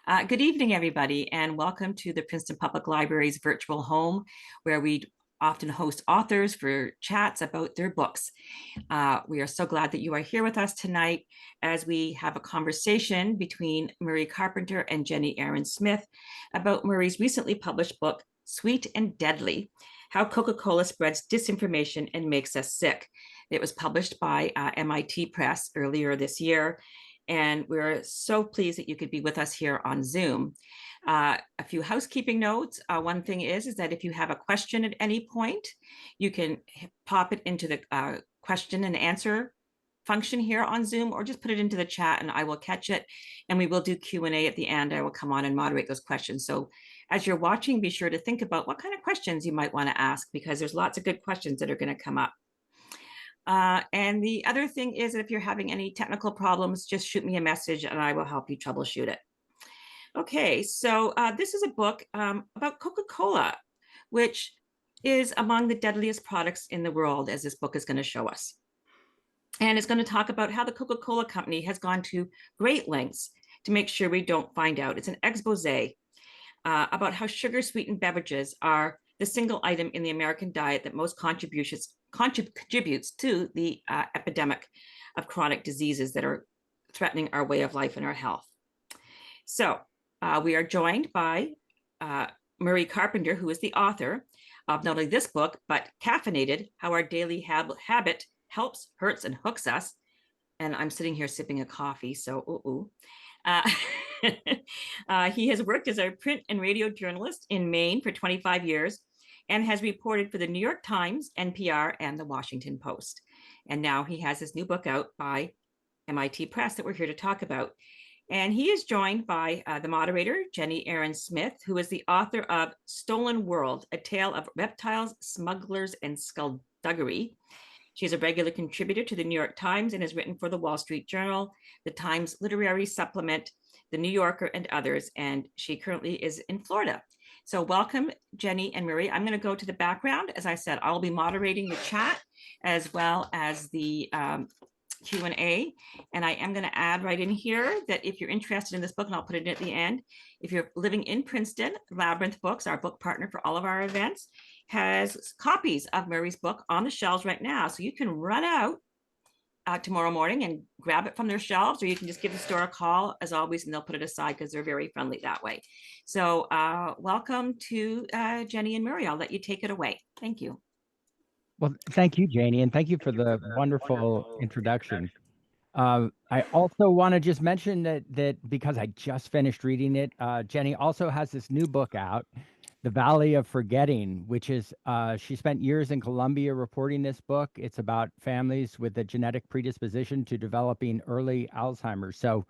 Good evening, everybody, and welcome to the Princeton Public Library's virtual home, where we often host authors for chats about their books. We are so glad that you are here with us tonight as we have a conversation between Marie Carpenter and Jennie Erin Smith about Marie's recently published book, Sweet and Deadly: How Coca-Cola Spreads Disinformation and Makes Us Sick. It was published by MIT Press earlier this year, and we're so pleased that you could be with us here on Zoom. A few housekeeping notes. One thing is that if you have a question at any point, you can pop it into the question and answer function here on Zoom, or just put it into the chat and I will catch it. And we will do Q&A at the end. I will come on and moderate those questions. So as you're watching, be sure to think about what kind of questions you might want to ask, because there's lots of good questions that are going to come up. And the other thing is, if you're having any technical problems, just shoot me a message and I will help you troubleshoot it. Okay, so this is a book about Coca-Cola, which is among the deadliest products in the world, as this book is going to show us. And it's going to talk about how the Coca-Cola Company has gone to great lengths to make sure we don't find out. It's an expose about how sugar-sweetened beverages are the single item in the American diet that most contributes to the epidemic of chronic diseases that are threatening our way of life and our health. So we are joined by Marie Carpenter, who is the author of not only this book, but Caffeinated: How Our Daily Habit Helps, Hurts, and Hooks Us. And I'm sitting here sipping a coffee, so he has worked as a print and radio journalist in Maine for 25 years and has reported for the New York Times, NPR, and the Washington Post. And now he has his new book out by MIT Press that we're here to talk about. And he is joined by the moderator, Jennie Erin Smith, who is the author of Stolen World: A Tale of Reptiles, Smugglers, and Skullduggery. She's a regular contributor to the New York Times and has written for the Wall Street Journal, the Times Literary Supplement, the New Yorker, and others. And she currently is in Florida. So welcome, Jennie and Marie. I'm going to go to the background. As I said, I'll be moderating the chat as well as the Q&A. And I am going to add right in here that if you're interested in this book, and I'll put it at the end, if you're living in Princeton, Labyrinth Books, our book partner for all of our events, has copies of Marie's book on the shelves right now. So you can run out tomorrow morning and grab it from their shelves, or you can just give the store a call, as always, and they'll put it aside because they're very friendly that way. So welcome to Jennie and Marie. I'll let you take it away. Thank you. Well, thank you, Janie, and thank you for the wonderful introduction. I also want to just mention that because I just finished reading it, Jennie also has this new book out, The Valley of Forgetting, which is, she spent years in Colombia reporting this book. It's about families with a genetic predisposition to developing early Alzheimer's. So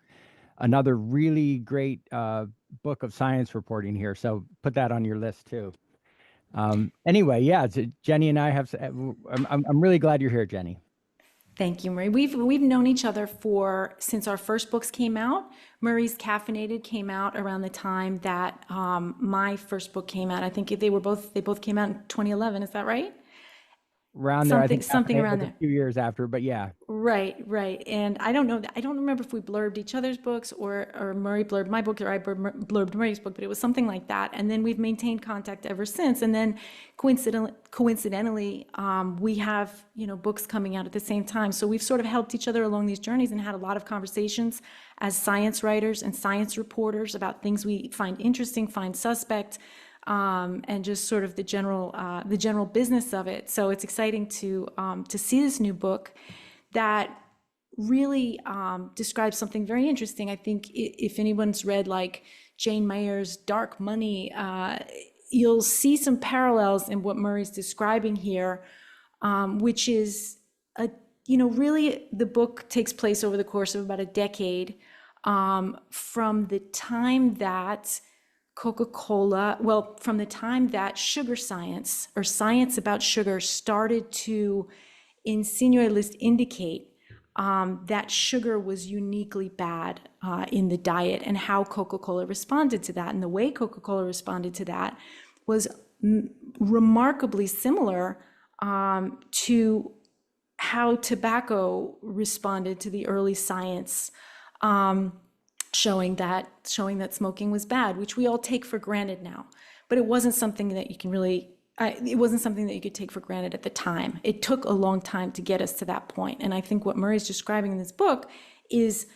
another really great book of science reporting here. So put that on your list too. Anyway, yeah, Jennie and I have, I'm really glad you're here, Jennie. Thank you, Marie. We've known each other since our first books came out. Marie's Caffeinated came out around the time that my first book came out. I think they both came out in 2011. Is that right? Around there, I think something around there. A few years after, but yeah. Right. And I don't know. I don't remember if we blurbed each other's books or Marie blurbed my book or I blurbed Marie's book, but it was something like that. And then we've maintained contact ever since. And then coincidentally, we have books coming out at the same time. So we've sort of helped each other along these journeys and had a lot of conversations as science writers and science reporters about things we find interesting, find suspect. And just sort of the general business of it. So it's exciting to see this new book that really describes something very interesting. I think if anyone's read like Jane Mayer's Dark Money, you'll see some parallels in what Murray's describing here, which is really the book takes place over the course of about a decade from the time that from the time that sugar science or science about sugar started to insinuate, at least indicate, that sugar was uniquely bad in the diet, and how Coca-Cola responded to that. And the way Coca-Cola responded to that was remarkably similar to how tobacco responded to the early science showing that smoking was bad, which we all take for granted now. But it wasn't something that you can really, it wasn't something that you could take for granted at the time. It took a long time to get us to that point. And I think what Murray's describing in this book is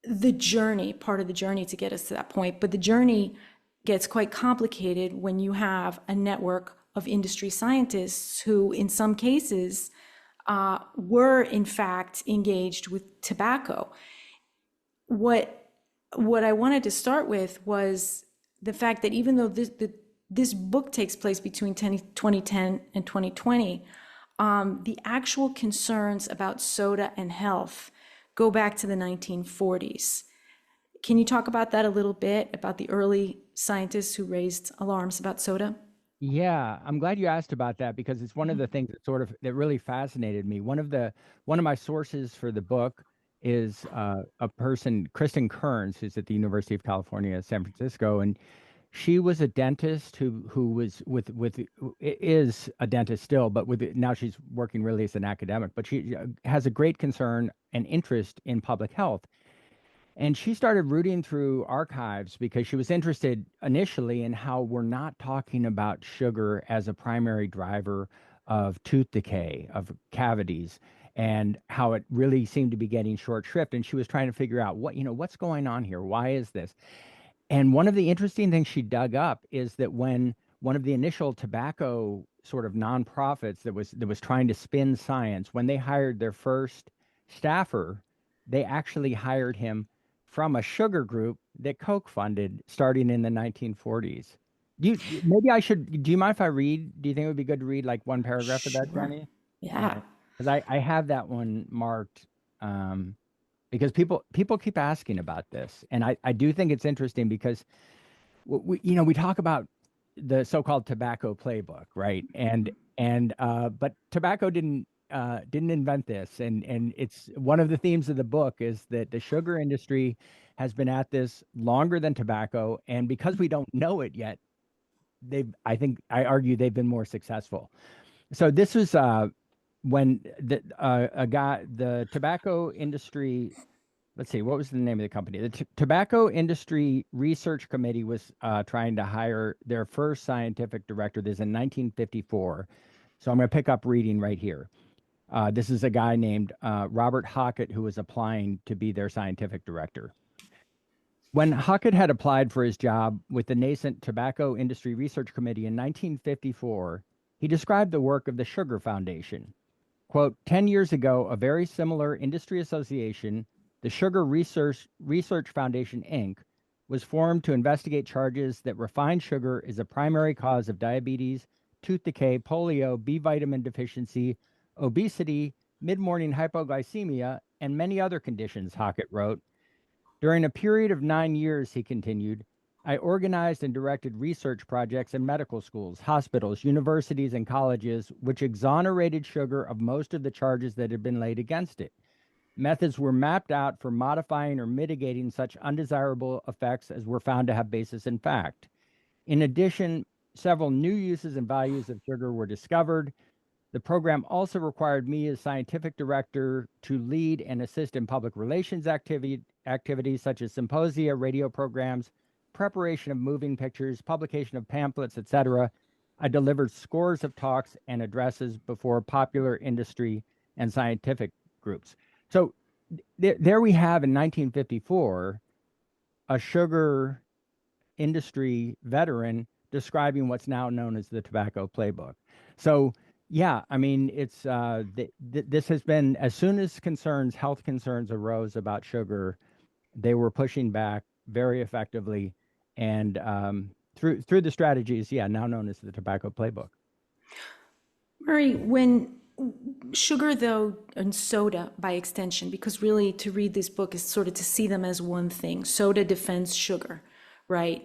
the journey, part of the journey to get us to that point. But the journey gets quite complicated when you have a network of industry scientists who, in some cases, were in fact engaged with tobacco. What I wanted to start with was the fact that even though this book takes place between 2010 and 2020, the actual concerns about soda and health go back to the 1940s. Can you talk about that a little bit, about the early scientists who raised alarms about soda? Yeah, I'm glad you asked about that because it's one of the things that really fascinated me. One of my sources for the book is a person, Kristen Kearns, who's at the University of California, San Francisco, and she was a dentist who was is a dentist still, but now she's working really as an academic. But she has a great concern and interest in public health. And she started rooting through archives because she was interested initially in how we're not talking about sugar as a primary driver of tooth decay, of cavities, and how it really seemed to be getting short shrift. And she was trying to figure out what's going on here? Why is this? And one of the interesting things she dug up is that when one of the initial tobacco sort of nonprofits that was trying to spin science, when they hired their first staffer, they actually hired him from a sugar group that Coke funded starting in the 1940s. Do you mind if I read? Do you think it would be good to read like one paragraph of that, Sure. Jenny? Yeah. Because I have that one marked because people keep asking about this. And I do think it's interesting because we talk about the so-called tobacco playbook, right? But tobacco didn't invent this, and it's one of the themes of the book is that the sugar industry has been at this longer than tobacco, and because we don't know it yet, I argue they've been more successful. So this was when the tobacco industry. Let's see, what was the name of the company? The Tobacco Industry Research Committee was trying to hire their first scientific director. This is in 1954. So I'm going to pick up reading right here. This is a guy named Robert Hockett who was applying to be their scientific director. When Hockett had applied for his job with the nascent Tobacco Industry Research Committee in 1954, he described the work of the Sugar Foundation. Quote, 10 years ago, a very similar industry association, the Sugar Research Foundation, Inc., was formed to investigate charges that refined sugar is a primary cause of diabetes, tooth decay, polio, B vitamin deficiency, obesity, mid-morning hypoglycemia, and many other conditions, Hockett wrote. During a period of 9 years, he continued, I organized and directed research projects in medical schools, hospitals, universities, and colleges, which exonerated sugar of most of the charges that had been laid against it. Methods were mapped out for modifying or mitigating such undesirable effects as were found to have basis in fact. In addition, several new uses and values of sugar were discovered. The program also required me as scientific director to lead and assist in public relations activities such as symposia, radio programs, preparation of moving pictures, publication of pamphlets, etc. I delivered scores of talks and addresses before popular industry and scientific groups. So there we have in 1954 a sugar industry veteran describing what's now known as the tobacco playbook. So yeah, I mean, it's this has been, as soon as health concerns arose about sugar, they were pushing back very effectively, and through the strategies, now known as the tobacco playbook. Murray, when sugar, though, and soda by extension, because really to read this book is sort of to see them as one thing. Soda defends sugar, right?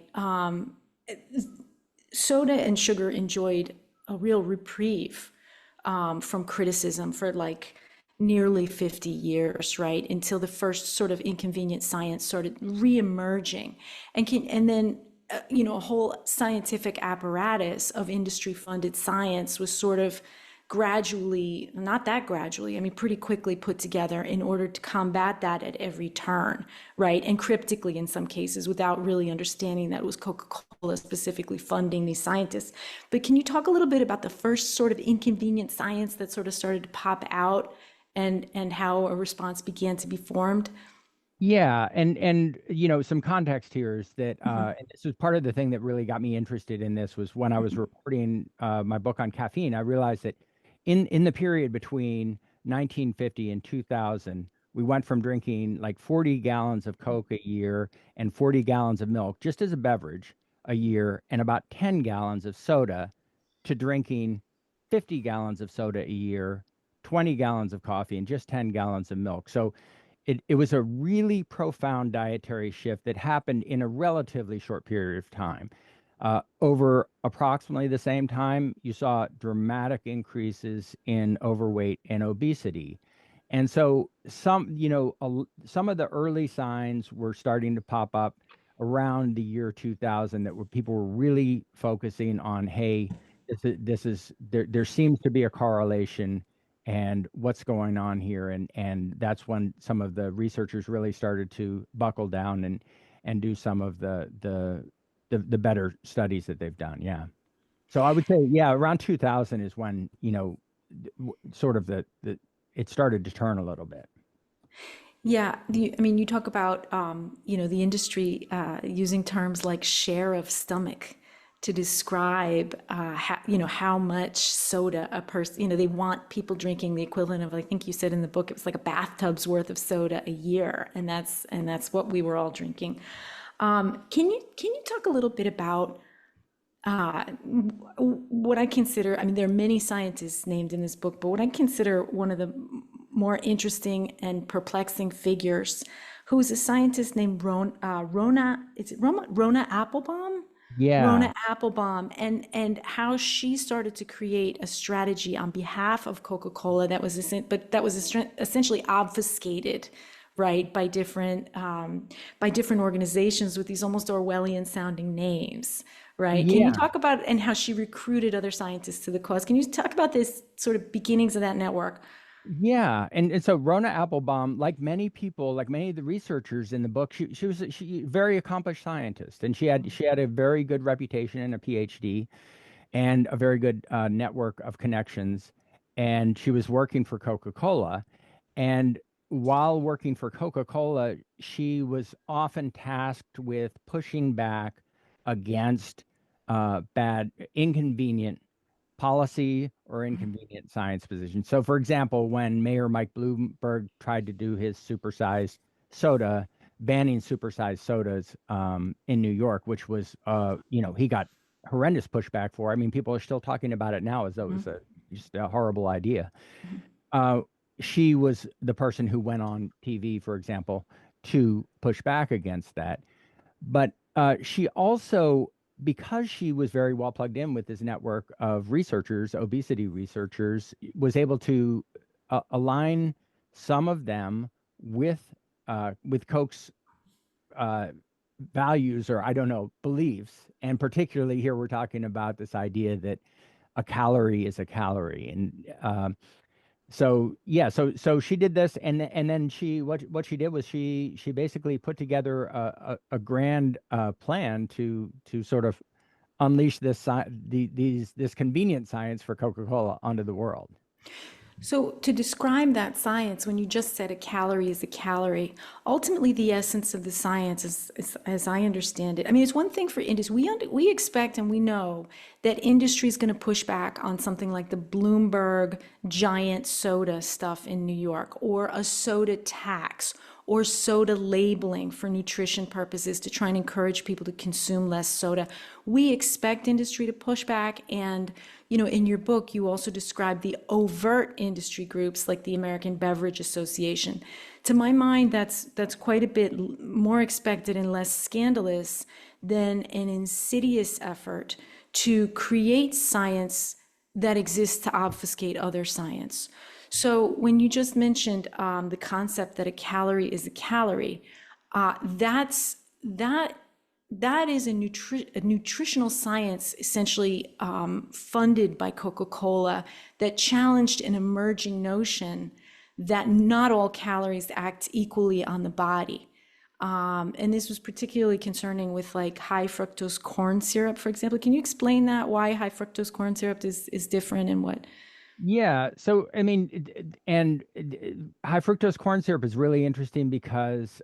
Soda and sugar enjoyed a real reprieve from criticism for like nearly 50 years, right? Until the first sort of inconvenient science started re-emerging. And then a whole scientific apparatus of industry-funded science was sort of gradually, not that gradually, I mean, pretty quickly put together in order to combat that at every turn, right? And cryptically in some cases without really understanding that it was Coca-Cola specifically funding these scientists. But can you talk a little bit about the first sort of inconvenient science that sort of started to pop out and how a response began to be formed? Yeah, and some context here is that and this was part of the thing that really got me interested in this was when I was reporting my book on caffeine. I realized that in the period between 1950 and 2000, we went from drinking like 40 gallons of Coke a year and 40 gallons of milk just as a beverage a year and about 10 gallons of soda to drinking 50 gallons of soda a year, 20 gallons of coffee, and just 10 gallons of milk. So it was a really profound dietary shift that happened in a relatively short period of time. Over approximately the same time, you saw dramatic increases in overweight and obesity. And so some of the early signs were starting to pop up around the year 2000 that were people were really focusing on, hey, there seems to be a correlation and what's going on here, and that's when some of the researchers really started to buckle down and do some of the better studies that they've done. Yeah. So I would say, yeah, around 2000 is when, sort of the it started to turn a little bit. Yeah, I mean, you talk about, the industry using terms like share of stomach to describe, how much soda a person, they want people drinking the equivalent of, I think you said in the book, it was like a bathtub's worth of soda a year, and that's what we were all drinking. Can you talk a little bit about what I consider, I mean, there are many scientists named in this book, but what I consider one of the more interesting and perplexing figures, who is a scientist named Rona Applebaum? Yeah. Rona Applebaum, and how she started to create a strategy on behalf of Coca-Cola that was essentially obfuscated, right, by different organizations with these almost Orwellian sounding names, right? Can you Yeah. talk about and how she recruited other scientists to the cause? Can you talk about this sort of beginnings of that network? Yeah, and so Rona Applebaum, like many people, like many of the researchers in the book, she was she very accomplished scientist, and she had a very good reputation and a PhD, and a very good network of connections, and she was working for Coca-Cola, and while working for Coca-Cola, she was often tasked with pushing back against bad, inconvenient policy or inconvenient science position. So, for example, when Mayor Mike Bloomberg tried to do his supersized soda, banning supersized sodas in New York, which was, he got horrendous pushback for. I mean, people are still talking about it now as though it was just a horrible idea. Uh, she was the person who went on TV, for example, to push back against that. But she also, because she was very well plugged in with this network of researchers, obesity researchers, was able to align some of them with Koch's uh, values, or I don't know, beliefs. And particularly here, we're talking about this idea that a calorie is a calorie, and so yeah, so she did this, and then what she did was she basically put together a grand plan to sort of unleash this convenient science for Coca-Cola onto the world. So, to describe that science, when you just said a calorie is a calorie, ultimately the essence of the science, as I understand it, I mean, it's one thing for industry. We expect and we know that industry is going to push back on something like the Bloomberg giant soda stuff in New York, or a soda tax, or soda labeling for nutrition purposes to try and encourage people to consume less soda. We expect industry to push back, and in your book, you also describe the overt industry groups like the American Beverage Association. To my mind, that's quite a bit more expected and less scandalous than an insidious effort to create science that exists to obfuscate other science. So when you just mentioned the concept that a calorie is a calorie, that that is a nutritional science essentially funded by Coca-Cola that challenged an emerging notion that not all calories act equally on the body. And this was particularly concerning with like high fructose corn syrup, for example. Can you explain that, why high fructose corn syrup is different and what? Yeah. So, I mean, high fructose corn syrup is really interesting because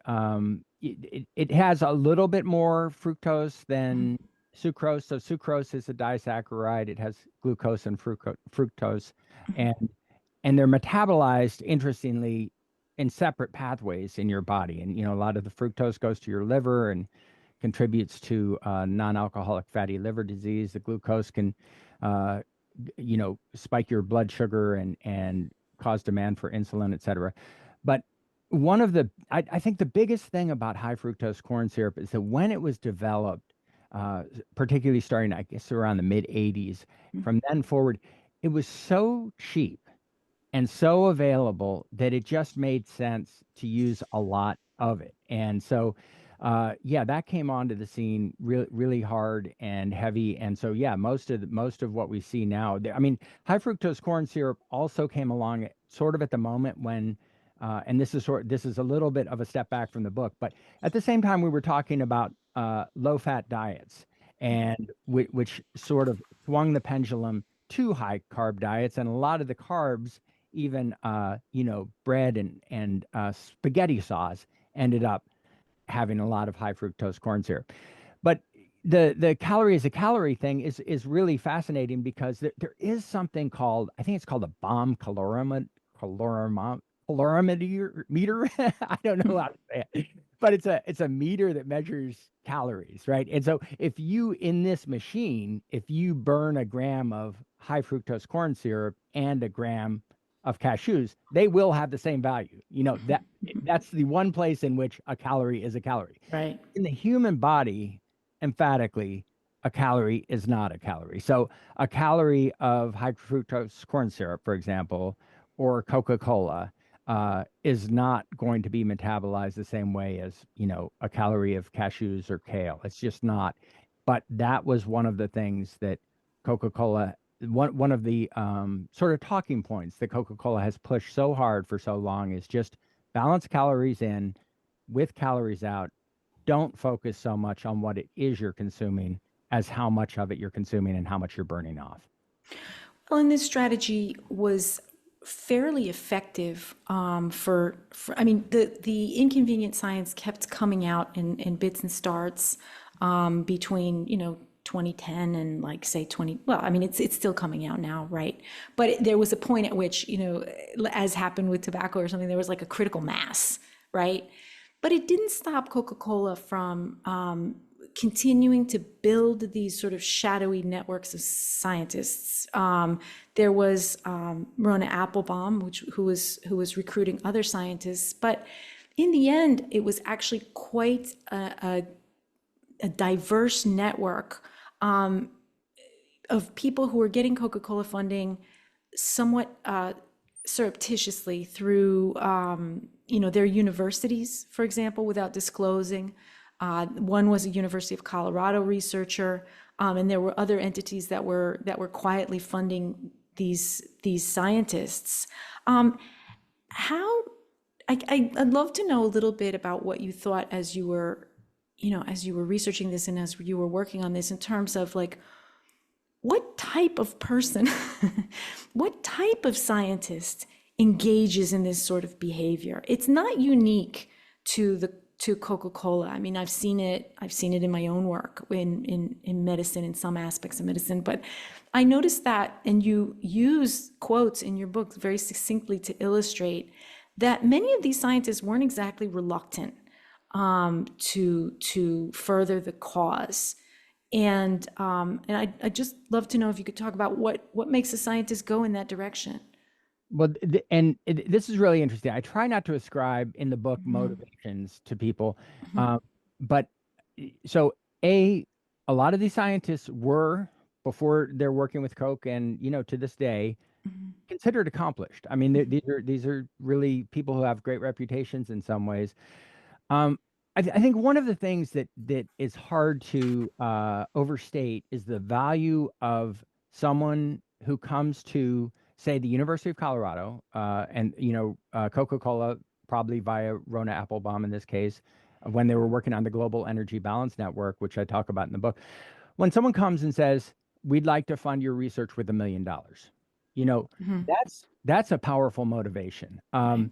it has a little bit more fructose than sucrose. So, sucrose is a disaccharide. It has glucose and fructose, and they're metabolized, interestingly, in separate pathways in your body. And a lot of the fructose goes to your liver and contributes to non-alcoholic fatty liver disease. The glucose can uh, spike your blood sugar and cause demand for insulin, et cetera. But one of I think the biggest thing about high fructose corn syrup is that when it was developed, particularly starting, I guess, around the mid 80s, from then forward, it was so cheap and so available that it just made sense to use a lot of it. And so, yeah, that came onto the scene really, really hard and heavy. And so, yeah, most of what we see now, I mean, high fructose corn syrup also came along sort of at the moment when, and this is a little bit of a step back from the book, but at the same time we were talking about low fat diets, and which sort of swung the pendulum to high carb diets, and a lot of the carbs, even bread and spaghetti sauce, ended up having a lot of high fructose corn syrup. But the calorie as a calorie thing is really fascinating because there is something called, I think it's called a bomb calorimeter meter. I don't know how to say it, but it's a meter that measures calories, right? And so if you, in this machine, if you burn a gram of high fructose corn syrup and a gram of cashews, they will have the same value. That's the one place in which a calorie is a calorie. Right. In the human body, emphatically, a calorie is not a calorie. So a calorie of high fructose corn syrup, for example, or Coca-Cola, is not going to be metabolized the same way as, a calorie of cashews or kale. It's just not. But that was one of the things that Coca-Cola, one of the sort of talking points that Coca-Cola has pushed so hard for so long, is just balance calories in with calories out. Don't focus so much on what it is you're consuming as how much of it you're consuming and how much you're burning off. Well, and this strategy was fairly effective I mean, the inconvenient science kept coming out in bits and starts between 2010 and like say 20, well, I mean, it's still coming out now, right? But there was a point at which, as happened with tobacco or something, there was like a critical mass, right? But it didn't stop Coca-Cola from continuing to build these sort of shadowy networks of scientists. There was Rona Applebaum, who was recruiting other scientists, but in the end, it was actually quite a diverse network of people who were getting Coca-Cola funding somewhat surreptitiously through their universities, for example, without disclosing. One was a University of Colorado researcher, and there were other entities that were quietly funding these scientists. I'd love to know a little bit about what you thought as you were researching this and as you were working on this, in terms of like, what type of person, what type of scientist engages in this sort of behavior? It's not unique to Coca-Cola. I mean, I've seen it in my own work in medicine, in some aspects of medicine, but I noticed that, and you use quotes in your book very succinctly to illustrate that many of these scientists weren't exactly reluctant to further the cause. And I'd just love to know if you could talk about what makes a scientist go in that direction. Well, this is really interesting. I try not to ascribe in the book motivations to people, but so a lot of these scientists were, before they're working with Coke, and to this day, considered accomplished. I mean, these are really people who have great reputations in some ways. I I think one of the things that is hard to overstate is the value of someone who comes to, say, the University of Colorado, and Coca-Cola, probably via Rona Applebaum in this case, when they were working on the Global Energy Balance Network, which I talk about in the book. When someone comes and says, "We'd like to fund your research with $1 million," that's a powerful motivation. Right.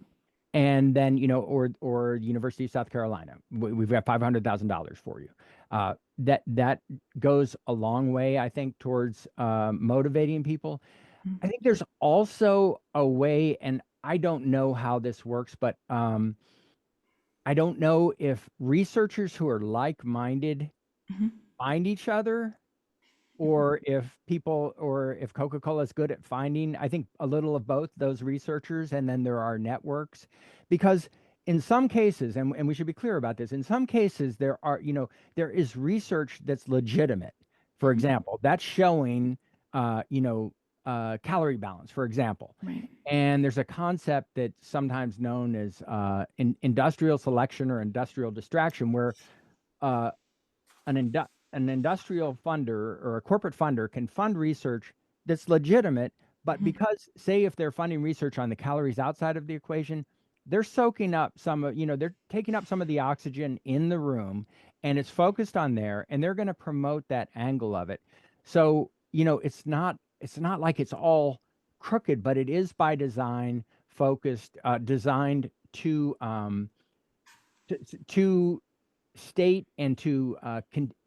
And then, or University of South Carolina, we've got $500,000 for you. That goes a long way, I think, towards motivating people. Mhm. I think there's also a way, and I don't know how this works, but I don't know if researchers who are like-minded Mhm. find each other, or if Coca-Cola is good at finding, I think, a little of both those researchers, and then there are networks. Because in some cases, and we should be clear about this, in some cases there is research that's legitimate. For example, that's showing calorie balance, for example. Right. And there's a concept that's sometimes known as industrial selection or industrial distraction, where uh, an industrial funder or a corporate funder can fund research that's legitimate, but Mhm. because, say, if they're funding research on the calories outside of the equation, they're soaking up they're taking up some of the oxygen in the room, and it's focused on there, and they're going to promote that angle of it. So, it's not like it's all crooked, but it is by design focused, designed to state and to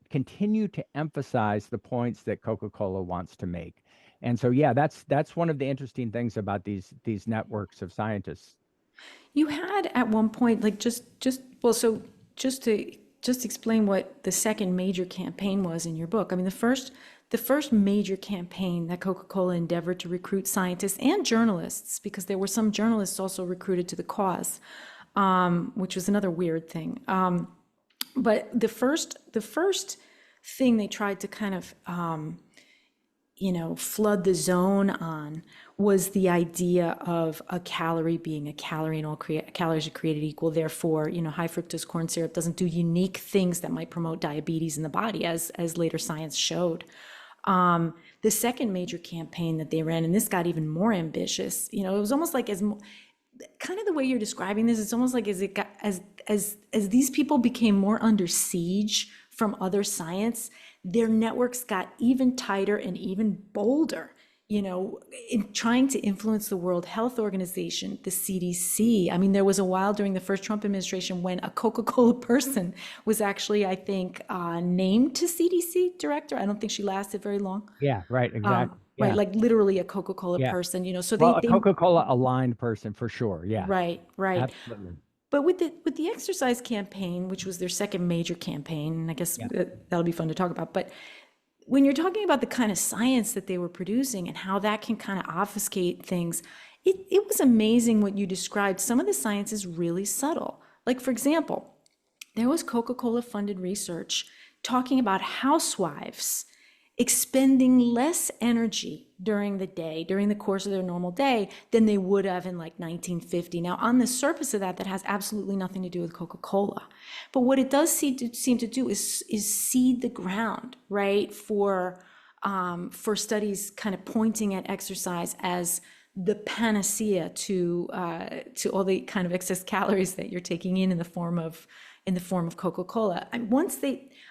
continue to emphasize the points that Coca-Cola wants to make. And so, yeah, that's one of the interesting things about these networks of scientists. You had at one point, like just to explain what the second major campaign was in your book. I mean, the first major campaign that Coca-Cola endeavored to recruit scientists and journalists, because there were some journalists also recruited to the cause, which was another weird thing. But the first thing they tried to kind of flood the zone on was the idea of a calorie being a calorie, and all calories are created equal. Therefore, high fructose corn syrup doesn't do unique things that might promote diabetes in the body, as later science showed. The second major campaign that they ran, and this got even more ambitious, it was almost like, as kind of the way you're describing this, it's almost like as these people became more under siege from other science, their networks got even tighter and even bolder, in trying to influence the World Health Organization, the CDC. I mean, there was a while during the first Trump administration when a Coca-Cola person was actually, I think, named to CDC director. I don't think she lasted very long. Yeah, right, exactly. Right, Yeah, like literally a Coca-Cola yeah. person, so Well, a they Coca-Cola aligned person for sure. Yeah, right. absolutely. But with the exercise campaign, which was their second major campaign, and I guess Yeah. that'll be fun to talk about. But when you're talking about the kind of science that they were producing and how that can kind of obfuscate things, it was amazing what you described. Some of the science is really subtle. Like, for example, there was Coca-Cola funded research talking about housewives expending less energy during the day, during the course of their normal day, than they would have in like 1950. Now, on the surface of that has absolutely nothing to do with Coca-Cola. But what it does seem to do is seed the ground, right, for studies kind of pointing at exercise as the panacea to all the kind of excess calories that you're taking in the form of Coca-Cola.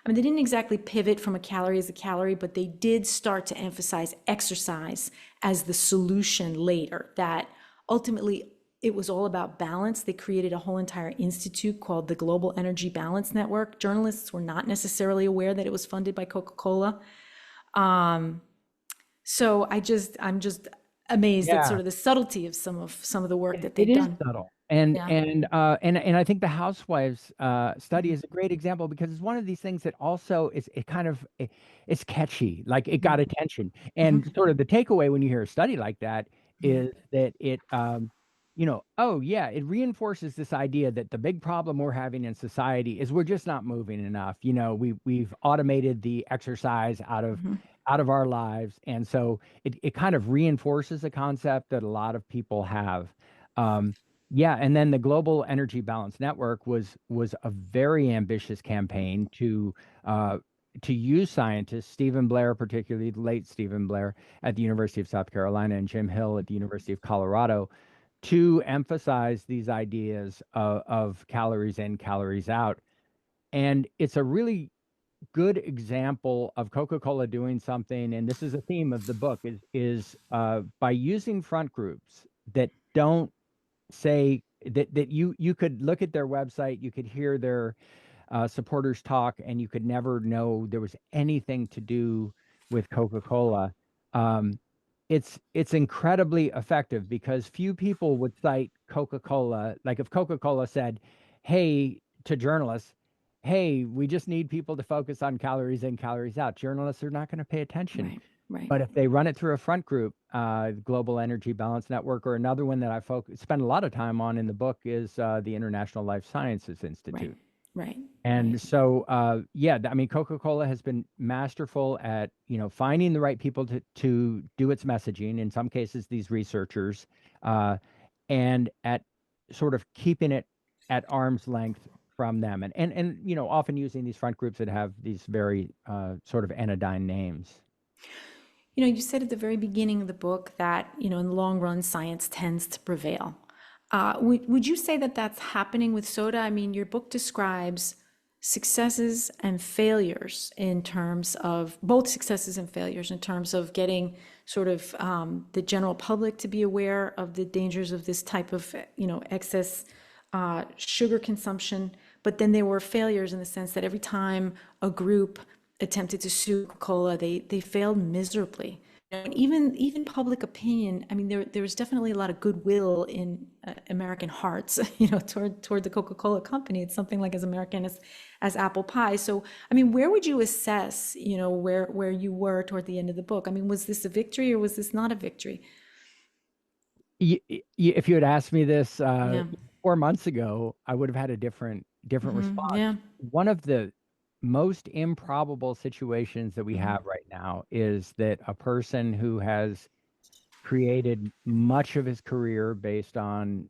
They didn't exactly pivot from a calorie as a calorie, but they did start to emphasize exercise as the solution later, that ultimately it was all about balance. They created a whole entire institute called the Global Energy Balance Network. Journalists were not necessarily aware that it was funded by Coca-Cola. So I'm just amazed at Yeah. sort of the subtlety of some of the work that It they've is done. subtle. And Yeah. and I think the housewives study is a great example, because it's one of these things that also it's catchy, like it got attention. And sort of the takeaway when you hear a study like that is that oh yeah, it reinforces this idea that the big problem we're having in society is we're just not moving enough. We've automated the exercise out of our lives, and so it kind of reinforces a concept that a lot of people have. Yeah, and then the Global Energy Balance Network was a very ambitious campaign uh, to use scientists, Stephen Blair, particularly the late Stephen Blair at the University of South Carolina and Jim Hill at the University of Colorado, to emphasize these ideas of calories in, calories out. And it's a really good example of Coca-Cola doing something, and this is a theme of the book, is by using front groups that don't say that you could look at their website, you could hear their supporters talk, and you could never know there was anything to do with Coca-Cola. Um, it's incredibly effective because few people would cite Coca-Cola. Like if Coca-Cola said, "Hey," to journalists, "Hey, we just need people to focus on calories in, calories out," journalists are not going to pay attention. Right, right. But if they run it through a front group, Global Energy Balance Network, or another one that I spend a lot of time on in the book is the International Life Sciences Right, Institute. right, right. And so, yeah, I mean, Coca-Cola has been masterful at, finding the right people to do its messaging. In some cases, these researchers, uh, and at sort of keeping it at arm's length from them, and often using these front groups that have these very sort of anodyne names. You said at the very beginning of the book that, in the long run, science tends to prevail. Would you say that that's happening with soda? I mean, your book describes successes and failures in terms of both successes and failures in terms of getting sort of the general public to be aware of the dangers of this type of, excess sugar consumption. But then there were failures in the sense that every time a group attempted to sue Coca-Cola, they failed miserably. And even public opinion, I mean, there was definitely a lot of goodwill in American hearts, toward the Coca-Cola Company. It's something like as American as apple pie. So, I mean, where would you assess, where you were toward the end of the book? I mean, was this a victory or was this not a victory? If you had asked me this Yeah. 4 months ago, I would have had a different response. Yeah. One of the most improbable situations that we have right now is that a person who has created much of his career based on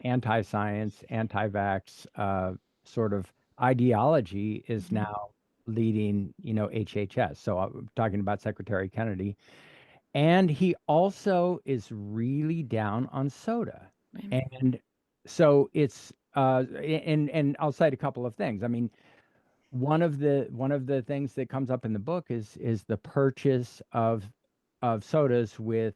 anti-science, anti-vax sort of ideology is now leading, HHS. So I'm talking about Secretary Kennedy. And he also is really down on soda. Right. And so it's and I'll cite a couple of things. I mean, one of the things that comes up in the book is the purchase of sodas with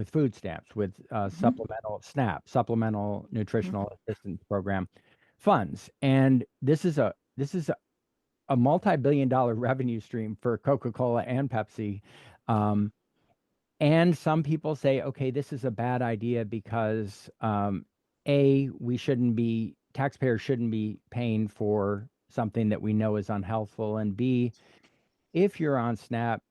food stamps, with supplemental nutritional assistance program funds. And this is a multi-billion-dollar revenue stream for Coca-Cola and Pepsi. And some people say, okay, this is a bad idea because taxpayers shouldn't be paying for something that we know is unhealthful, and B, if you're on SNAP,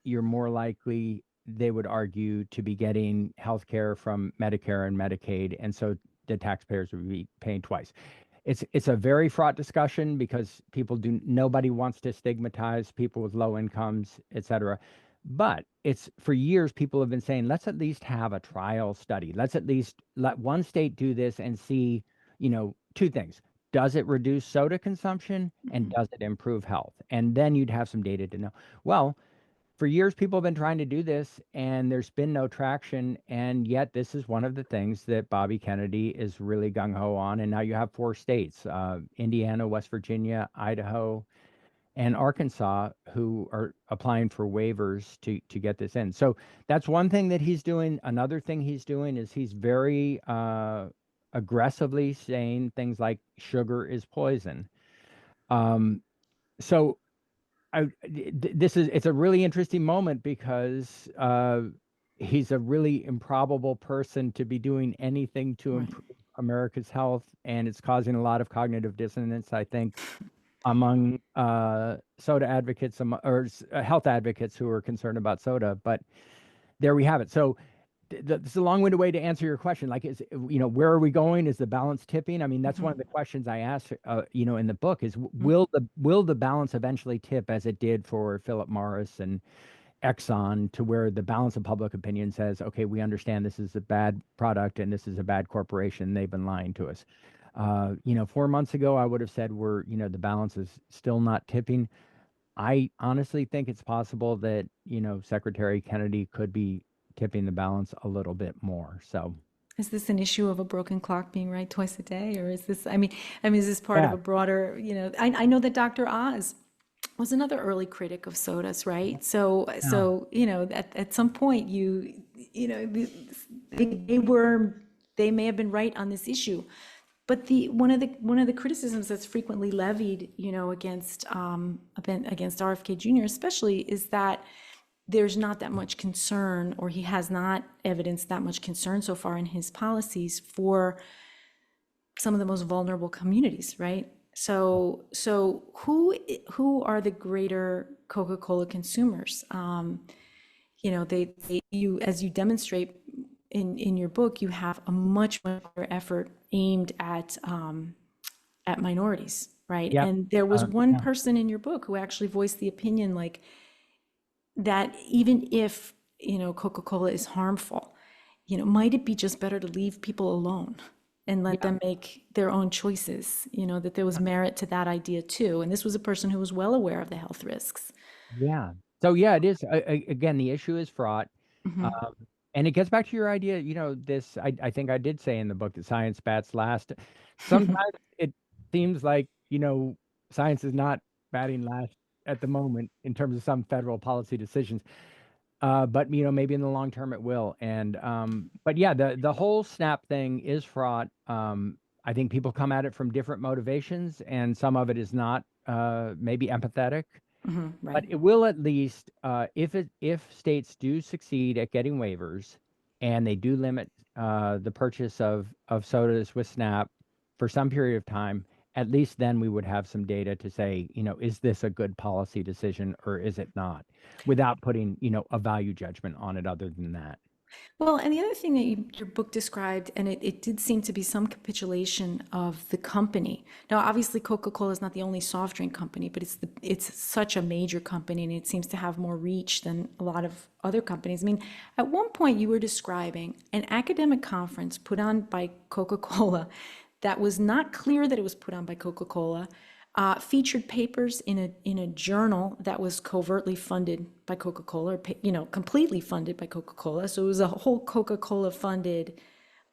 you're more likely, they would argue, to be getting health care from Medicare and Medicaid, and so the taxpayers would be paying twice. It's a very fraught discussion because nobody wants to stigmatize people with low incomes, et cetera. But it's for years people have been saying, let's at least have a trial study. Let's at least let one state do this and see, two things. Does it reduce soda consumption and does it improve health? And then you'd have some data to know. Well, for years, people have been trying to do this, and there's been no traction. And yet, this is one of the things that Bobby Kennedy is really gung ho on. And now you have 4 states: Indiana, West Virginia, Idaho, and Arkansas, who are applying for waivers to get this in. So that's one thing that he's doing. Another thing he's doing is he's very aggressively saying things like sugar is poison. So it's a really interesting moment because he's a really improbable person to be doing anything to Right. improve America's health, and it's causing a lot of cognitive dissonance, I think, among soda advocates or health advocates who are concerned about soda. But there we have it. So this is a long-winded way to answer your question. Like, where are we going? Is the balance tipping? I mean, that's one of the questions I asked, in the book is will the balance eventually tip as it did for Philip Morris and Exxon, to where the balance of public opinion says, okay, we understand this is a bad product and this is a bad corporation. They've been lying to us. 4 months ago, I would have said the balance is still not tipping. I honestly think it's possible that, Secretary Kennedy could be tipping the balance a little bit more. So, Is this an issue of a broken clock being right twice a day, or is this? Is this part of yeah, a broader? I know that Dr. Oz was another early critic of sodas, right? So, yeah, at some point, they may have been right on this issue, but one of the criticisms that's frequently levied, against RFK Jr. especially, is that there's not that much concern, or he has not evidenced that much concern so far in his policies for some of the most vulnerable communities, right? So who are the greater Coca-Cola consumers? You, as you demonstrate in your book, you have a much better effort aimed at minorities, right? yep, And there was one yeah. person in your book who actually voiced the opinion, like, that even if, Coca-Cola is harmful, might it be just better to leave people alone and let Yeah. them make their own choices, that there was merit to that idea too. And this was a person who was well aware of the health risks. Yeah. So yeah, it is. Again, the issue is fraught. Um, and it gets back to your idea, I think I did say in the book that science bats last. Sometimes it seems like, science is not batting last at the moment in terms of some federal policy decisions. But maybe in the long term it will. But yeah, the whole SNAP thing is fraught. I think people come at it from different motivations, and some of it is not maybe empathetic. But Right. it will at least, if states do succeed at getting waivers, and they do limit the purchase of sodas with SNAP for some period of time, at least then we would have some data to say, is this a good policy decision or is it not, without putting, a value judgment on it other than that. Well, and the other thing that your book described, and it did seem to be some capitulation of the company. Now, obviously, Coca-Cola is not the only soft drink company, but it's such a major company, and it seems to have more reach than a lot of other companies. I mean, at one point, you were describing an academic conference put on by Coca-Cola that was not clear that it was put on by Coca-Cola, featured papers in a journal that was covertly funded by Coca-Cola, or completely funded by Coca-Cola. So it was a whole Coca-Cola funded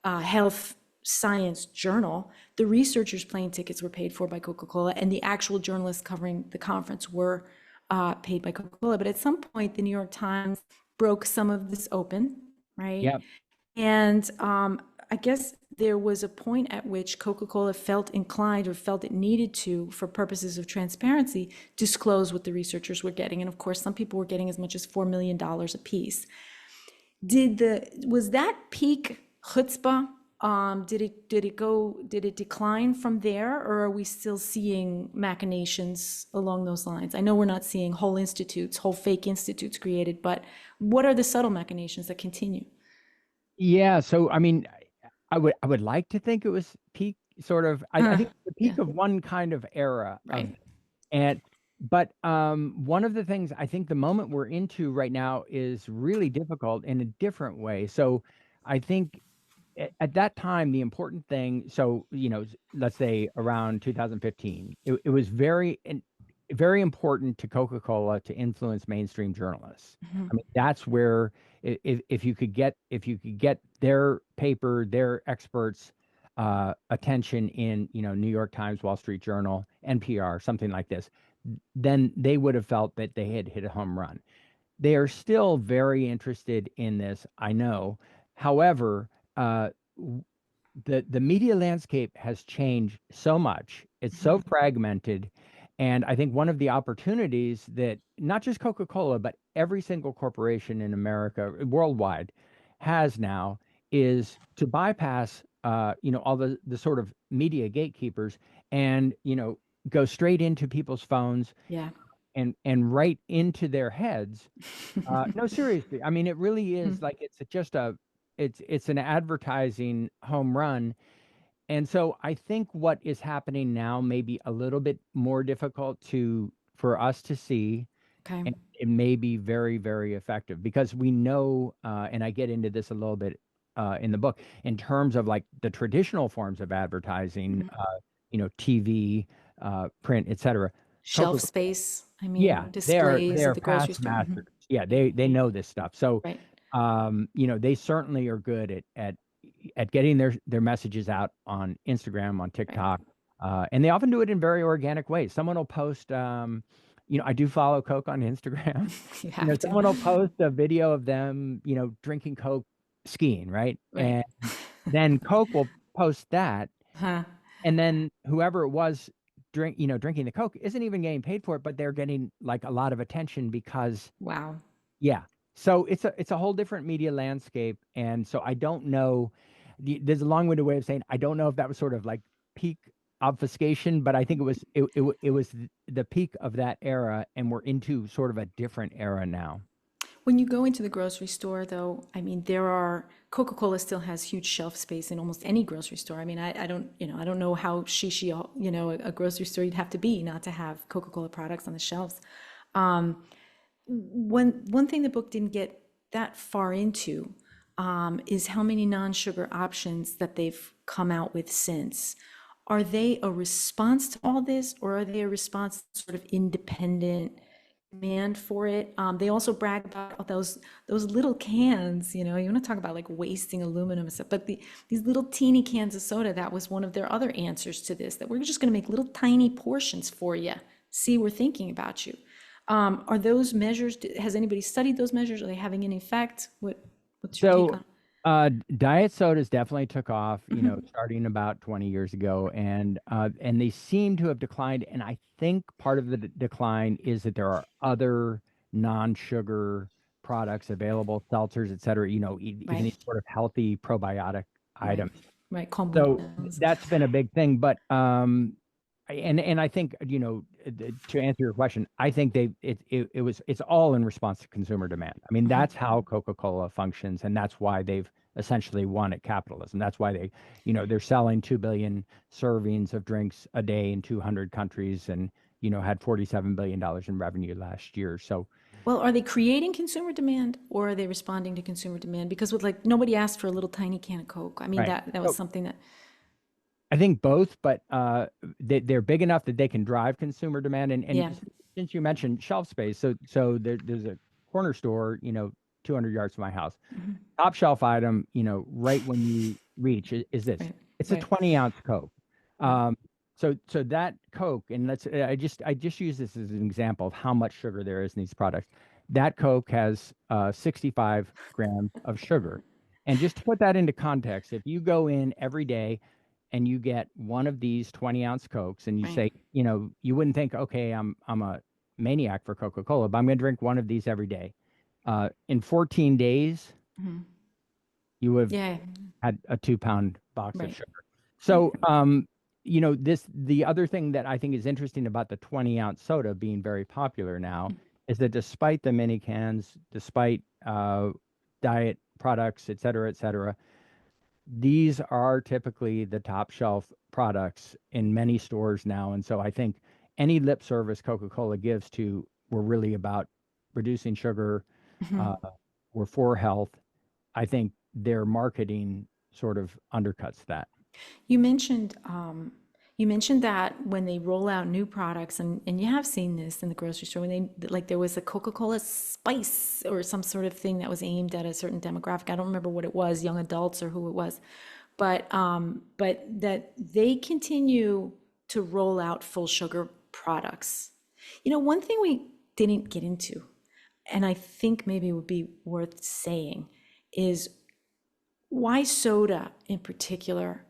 health science journal. The researchers' plane tickets were paid for by Coca-Cola, and the actual journalists covering the conference were paid by Coca-Cola. But at some point, the New York Times broke some of this open, right? Yep. And I guess there was a point at which Coca-Cola felt inclined, or felt it needed to, for purposes of transparency, disclose what the researchers were getting. And of course, some people were getting as much as $4 million a piece. Was that peak chutzpah? Did it decline from there, or are we still seeing machinations along those lines? I know we're not seeing whole fake institutes created, but what are the subtle machinations that continue? Yeah. So, I mean, I would like to think it was peak sort of, I think the Yeah, peak of one kind of era of. right. And but one of the things I think the moment we're into right now is really difficult in a different way. So I think at that time the important thing, so let's say around 2015, it was very important to Coca-Cola to influence mainstream journalists. I mean, that's where if you could get their paper, their experts attention in New York Times, Wall Street Journal, NPR, something like this, then they would have felt that they had hit a home run. They are still very interested in this, I know. However, the media landscape has changed so much. It's so fragmented. And I think one of the opportunities that not just Coca-Cola, but every single corporation in America, worldwide, has now is to bypass, all the sort of media gatekeepers and, go straight into people's phones Yeah. and right into their heads. No, seriously. I mean, it really is like it's an advertising home run. And so I think what is happening now may be a little bit more difficult for us to see. Okay. it may be very, very effective because we know, and I get into this a little bit in the book, in terms of like the traditional forms of advertising, TV, print, etc. Shelf Coca, space, I yeah, mean, displays at they're the grocery past store. masters. Yeah, they know this stuff. So, Right, they certainly are good at getting their messages out on Instagram, on right. TikTok, and they often do it in very organic ways. Someone will post, I do follow Coke on Instagram. You have to. Someone will post a video of them, drinking Coke skiing, right? Right. And then Coke will post that, Huh. and then whoever it was drinking the Coke isn't even getting paid for it, but they're getting like a lot of attention because Wow. yeah. So it's a whole different media landscape, and so I don't know. There's a long-winded way of saying I don't know if that was sort of like peak obfuscation, but I think it was the peak of that era, and we're into sort of a different era now. When you go into the grocery store, though, I mean, Coca-Cola still has huge shelf space in almost any grocery store. I mean, I don't, I don't know how shishi, a grocery store you'd have to be not to have Coca-Cola products on the shelves. One thing the book didn't get that far into is how many non-sugar options that they've come out with since. Are they a response to all this, or are they a response to sort of independent demand for it? They also brag about those little cans. You want to talk about like wasting aluminum and stuff, but these little teeny cans of soda, that was one of their other answers to this, that we're just going to make little tiny portions for you. See, we're thinking about you. Are those measures, has anybody studied those measures? Are they having any effect? What's your take So, on? diet sodas definitely took off, starting about 20 years ago, and they seem to have declined. And I think part of the decline is that there are other non-sugar products available, seltzers, et cetera, even Right, these sort of healthy probiotic right, items. right, So kombuchas. that's been a big thing. But and I think, to answer your question, I think it's all in response to consumer demand. I mean, that's how Coca-Cola functions, and that's why they've essentially won at capitalism. That's why they're selling 2 billion servings of drinks a day in 200 countries, and had $47 billion in revenue last year. So Well, are they creating consumer demand, or are they responding to consumer demand? Because with like, nobody asked for a little tiny can of Coke. I mean, right. that was So something that, I think both, but they're big enough that they can drive consumer demand. And yeah. since you mentioned shelf space, so there's a corner store, 200 yards from my house. Top shelf item, right when you reach is this. Right, It's a right, 20-ounce Coke. right. So that Coke, and I just use this as an example of how much sugar there is in these products. That Coke has 65 grams of sugar. And just to put that into context, if you go in every day and you get one of these 20-ounce Cokes and you Right. say, you wouldn't think, okay, I'm a maniac for Coca-Cola, but I'm going to drink one of these every day. In 14 days, you would have Yeah, had a 2-pound box of right, sugar. right. So, the other thing that I think is interesting about the 20-ounce soda being very popular now is that despite the mini cans, despite diet products, et cetera, these are typically the top shelf products in many stores now. And so I think any lip service Coca-Cola gives to, we're really about reducing sugar, uh, we're for health. I think their marketing sort of undercuts that. You mentioned, you mentioned that when they roll out new products, and you have seen this in the grocery store, when like there was a Coca-Cola Spice or some sort of thing that was aimed at a certain demographic. I don't remember what it was, young adults or who it was, but that they continue to roll out full sugar products. One thing we didn't get into, and I think maybe would be worth saying, is why soda in particular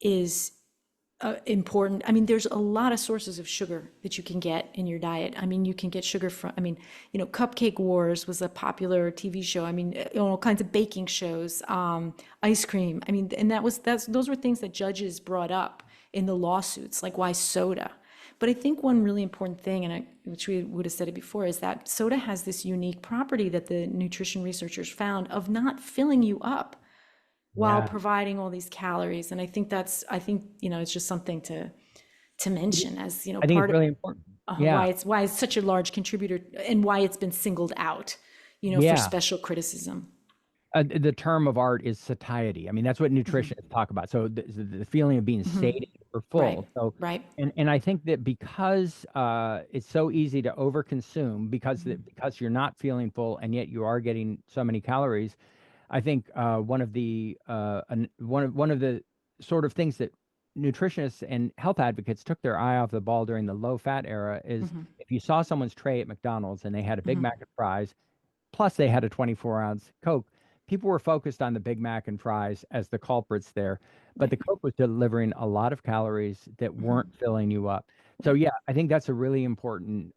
is important. I mean, there's a lot of sources of sugar that you can get in your diet. I mean, you can get sugar from, Cupcake Wars was a popular TV show. I mean, all kinds of baking shows, ice cream. I mean, and those were things that judges brought up in the lawsuits, like why soda. But I think one really important thing, which we would have said it before, is that soda has this unique property that the nutrition researchers found of not filling you up while Yeah. providing all these calories. And I think it's just something to mention as, I think it's part of, really important. Yeah. why it's such a large contributor and why it's been singled out, for Yeah. special criticism. The term of art is satiety. I mean, that's what nutritionists talk about. So the feeling of being sated or Right, full. So, right. and I think that because it's so easy to overconsume because you're not feeling full and yet you are getting so many calories, I think one of the one of the sort of things that nutritionists and health advocates took their eye off the ball during the low fat era is if you saw someone's tray at McDonald's and they had a Big Mac and fries, plus they had a 24-ounce Coke, people were focused on the Big Mac and fries as the culprits there, but the Coke was delivering a lot of calories that weren't filling you up. So yeah, I think that's a really important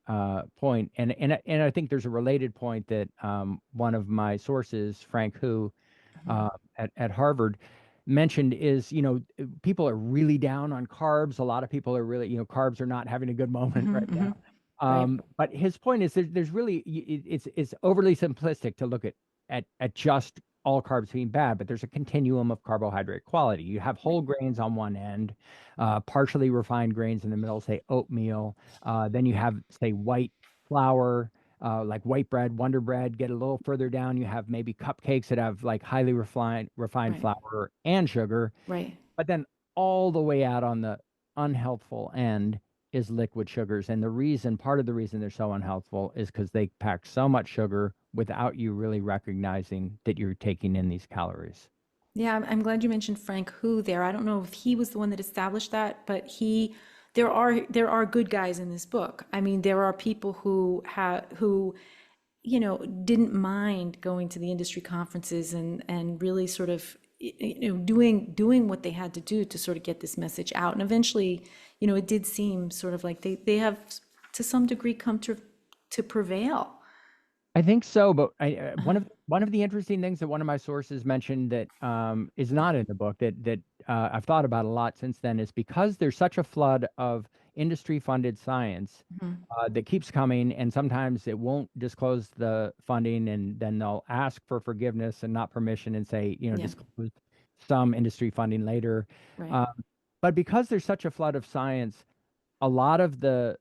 point, and I think there's a related point that one of my sources, Frank Hu, at Harvard, mentioned is people are really down on carbs. A lot of people are really carbs are not having a good moment right now. Right. But his point is there's really it's overly simplistic to look at just all carbs being bad, but there's a continuum of carbohydrate quality. You have whole grains on one end, partially refined grains in the middle, say oatmeal. Then you have, say, white flour, like white bread, Wonder Bread. Get a little further down, you have maybe cupcakes that have like highly refined Right. flour and sugar. Right. But then all the way out on the unhealthful end is liquid sugars. And part of the reason they're so unhealthful is because they pack so much sugar without you really recognizing that you're taking in these calories. Yeah, I'm glad you mentioned Frank Hu there. I don't know if he was the one that established that, but there are good guys in this book. I mean, there are people who didn't mind going to the industry conferences and really sort of doing what they had to do to sort of get this message out. And eventually, it did seem sort of like they have to some degree come to prevail. I think so, but one of the interesting things that one of my sources mentioned that is not in the book that I've thought about a lot since then is because there's such a flood of industry-funded science that keeps coming, and sometimes it won't disclose the funding, and then they'll ask for forgiveness and not permission, and say Yeah. disclose some industry funding later. Right. But because there's such a flood of science, a lot of the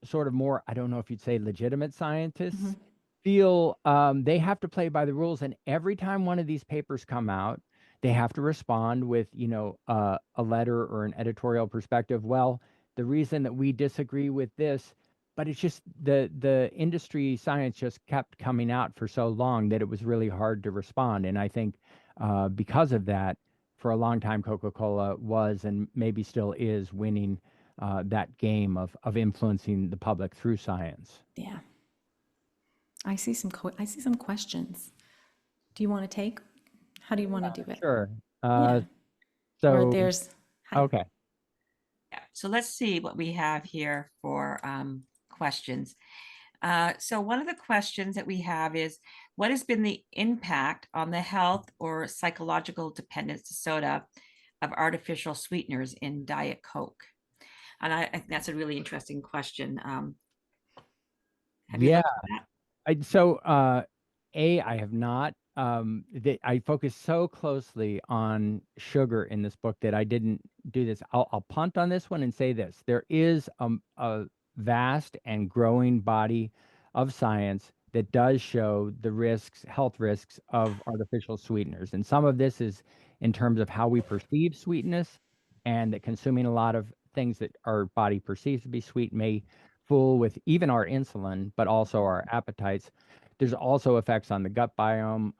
sort of more, I don't know if you'd say legitimate scientists feel they have to play by the rules. And every time one of these papers come out, they have to respond with, a letter or an editorial perspective. Well, the reason that we disagree with this, but it's just the industry science just kept coming out for so long that it was really hard to respond. And I think because of that, for a long time, Coca-Cola was and maybe still is winning that game of influencing the public through science. Yeah. I see some questions. Do you want to take? How do you want to do it? Sure. Yeah. Or So, there's okay. Yeah, so let's see what we have here for questions. So one of the questions that we have is, what has been the impact on the health or psychological dependence to soda of artificial sweeteners in Diet Coke? And I think that's a really interesting question. Have you looked at that? I have not. I focused so closely on sugar in this book that I didn't do this. I'll punt on this one and say this: there is a vast and growing body of science that does show the health risks of artificial sweeteners, and some of this is in terms of how we perceive sweetness, and that consuming a lot of things that our body perceives to be sweet may fool with even our insulin, but also our appetites. There's also effects on the gut biome.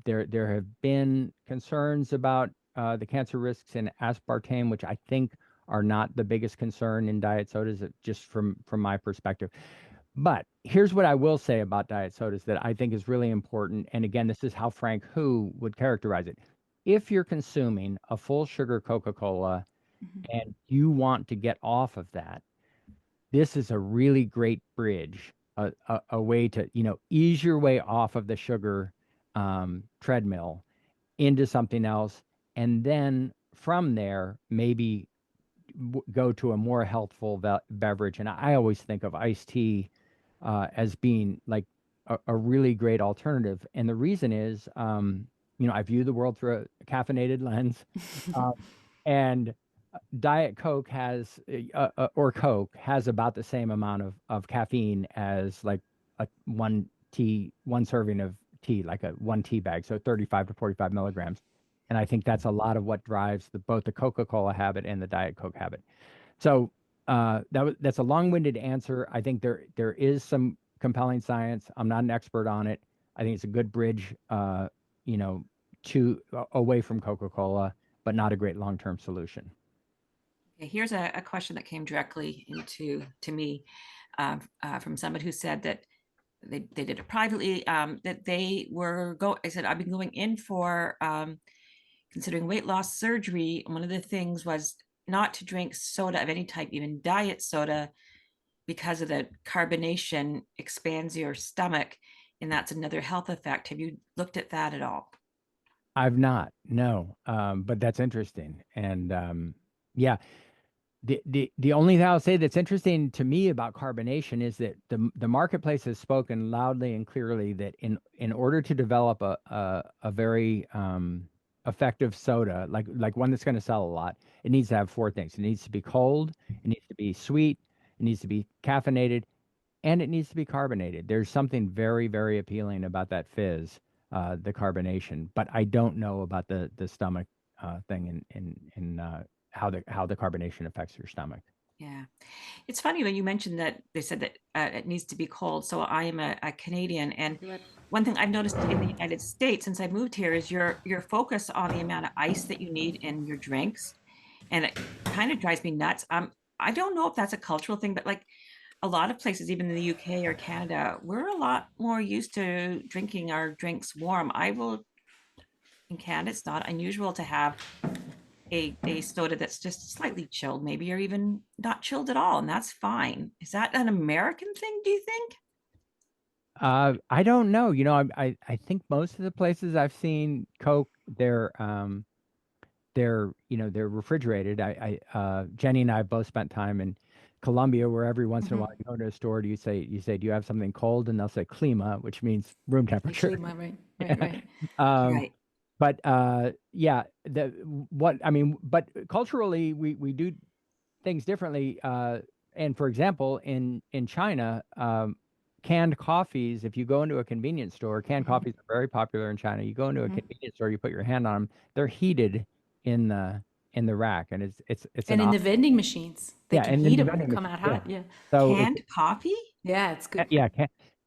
There have been concerns about the cancer risks in aspartame, which I think are not the biggest concern in diet sodas, just from my perspective. But here's what I will say about diet sodas that I think is really important. And again, this is how Frank Hu would characterize it. If you're consuming a full sugar Coca-Cola and you want to get off of that, this is a really great bridge, a way to, ease your way off of the sugar treadmill into something else. And then from there, maybe go to a more healthful beverage. And I always think of iced tea as being like a really great alternative. And the reason is, I view the world through a caffeinated lens. And Diet Coke has or Coke has about the same amount of caffeine as like one serving of tea, like a one tea bag, so 35 to 45 milligrams. And I think that's a lot of what drives both the Coca-Cola habit and the Diet Coke habit. So that's a long-winded answer. I think there is some compelling science. I'm not an expert on it. I think it's a good bridge, you know, away from Coca-Cola, but not a great long-term solution. Okay, here's a question that came directly to me from somebody who said that they did it privately, that they were I said, I've been going in for considering weight loss surgery. One of the things was not to drink soda of any type, even diet soda, because of the carbonation expands your stomach. And that's another health effect. Have you looked at that at all? I've not, no, but that's interesting. And yeah, the only thing I'll say that's interesting to me about carbonation is that the marketplace has spoken loudly and clearly that in order to develop a very effective soda, like one that's going to sell a lot, it needs to have four things. It needs to be cold, it needs to be sweet, it needs to be caffeinated, and it needs to be carbonated. There's something very, very appealing about that fizz, the carbonation. But I don't know about the stomach thing and how the carbonation affects your stomach. Yeah. It's funny when you mentioned that they said that it needs to be cold. So I am a Canadian, and one thing I've noticed in the United States since I moved here is your focus on the amount of ice that you need in your drinks, and it kind of drives me nuts. I don't know if that's a cultural thing, but like a lot of places, even in the UK or Canada, we're a lot more used to drinking our drinks warm. I will in Canada, it's not unusual to have a soda that's just slightly chilled, maybe, or even not chilled at all, and that's fine. Is that an American thing, do you think? I don't know. You know, I think most of the places I've seen Coke, they're refrigerated. Jenny and I have both spent time in Colombia, where every once in a while you go to a store, do you have something cold? And they'll say clima, which means room temperature. Clima, right. Um, Right. but yeah, but culturally we do things differently. And for example, in China, canned coffees, if you go into a convenience store, canned coffees are very popular in China. You go into a convenience store, you put your hand on them, they're heated in the rack, and it's an And in the vending machines, they yeah, can and in heat the them, vending come machine, out yeah. hot. Yeah, So it's Canned coffee? yeah, it's good. yeah,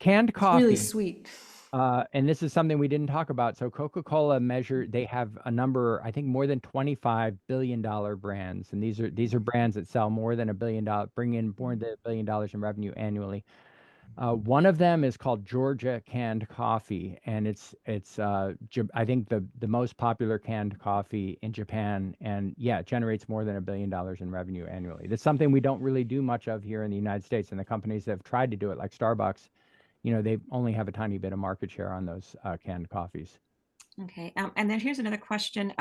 canned It's really coffee. sweet. And this is something we didn't talk about. So Coca-Cola they have a number, I think more than $25 billion brands. And these are brands that sell more than $1 billion, bring in more than $1 billion in revenue annually. One of them is called Georgia Canned Coffee, and I think the most popular canned coffee in Japan, and yeah, it generates more than $1 billion in revenue annually. That's something we don't really do much of here in the United States, and the companies that have tried to do it, like Starbucks, they only have a tiny bit of market share on those canned coffees. Okay. And then here's another question.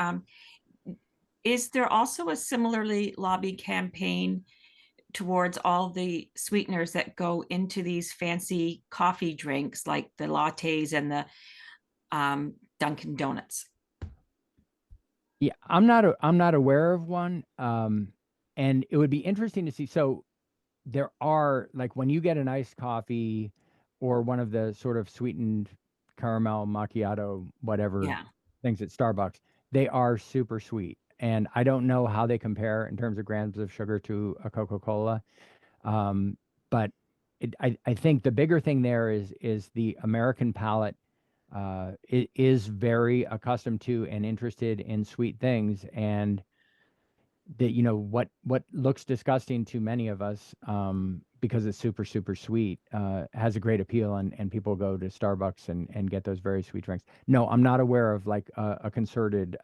Is there also a similarly lobbied campaign towards all the sweeteners that go into these fancy coffee drinks, like the lattes and the Dunkin' Donuts? Yeah, I'm not aware of one. And it would be interesting to see. So there are, like, when you get an iced coffee or one of the sort of sweetened caramel macchiato, whatever Yeah. things at Starbucks, they are super sweet. And I don't know how they compare in terms of grams of sugar to a Coca-Cola. But I think the bigger thing there is the American palate is very accustomed to and interested in sweet things, and that what looks disgusting to many of us, because it's super super sweet, has a great appeal, and people go to Starbucks and get those very sweet drinks. No, I'm not aware of like a concerted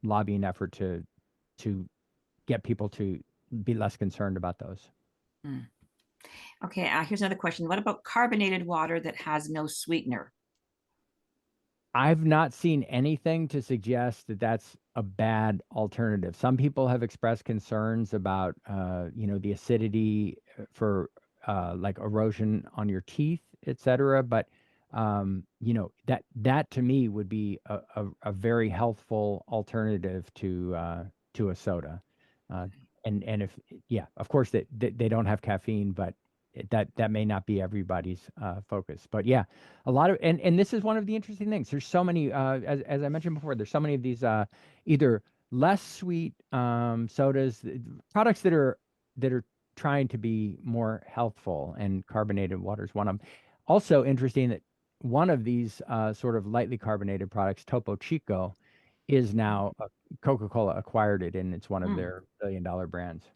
lobbying effort to get people to be less concerned about those. Mm. Okay. Here's another question. What about carbonated water that has no sweetener? I've not seen anything to suggest that that's a bad alternative. Some people have expressed concerns about, the acidity for like erosion on your teeth, etc. But that to me would be a very healthful alternative to a soda. And if, yeah, of course they don't have caffeine, but that may not be everybody's focus. But yeah, a lot of, and this is one of the interesting things. There's so many, as I mentioned before, there's so many of these either less sweet sodas, products that are trying to be more healthful, and carbonated water is one of them. Also interesting that one of these sort of lightly carbonated products, Topo Chico, is now Coca-Cola acquired it, and it's one of their billion-dollar brands.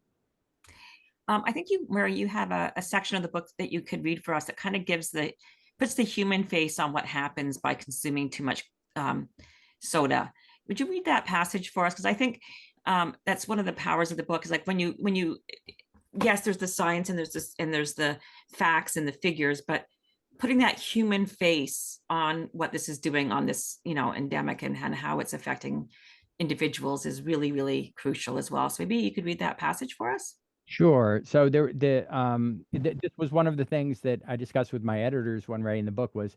I think Murray, you have a section of the book that you could read for us that kind of puts the human face on what happens by consuming too much soda. Would you read that passage for us? Because I think that's one of the powers of the book, is like when you yes, there's the science and there's the facts and the figures, but putting that human face on what this is doing on this, endemic, and how it's affecting individuals is really, really crucial as well. So maybe you could read that passage for us. Sure. So this was one of the things that I discussed with my editors when writing the book, was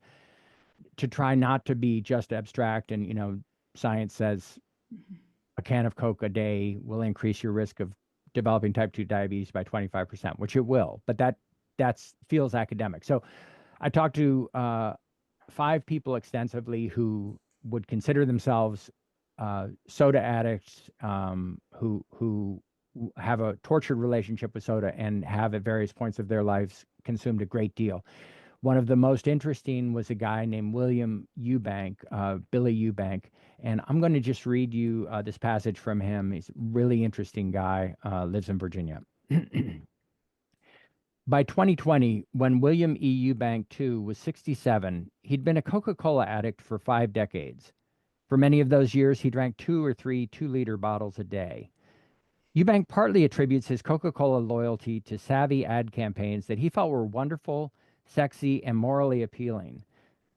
to try not to be just abstract. And science says a can of Coke a day will increase your risk of developing type 2 diabetes by 25%, which it will, but that feels academic. So I talked to 5 people extensively who would consider themselves soda addicts, who have a tortured relationship with soda and have at various points of their lives consumed a great deal. One of the most interesting was a guy named William Eubank, Billy Eubank, and I'm going to just read you this passage from him. He's a really interesting guy, lives in Virginia. By 2020, when William E. Eubank, too, was 67, he'd been a Coca-Cola addict for 5 decades. For many of those years, he drank 2 or 3 2-liter bottles a day. Eubank partly attributes his Coca-Cola loyalty to savvy ad campaigns that he felt were wonderful, sexy, and morally appealing.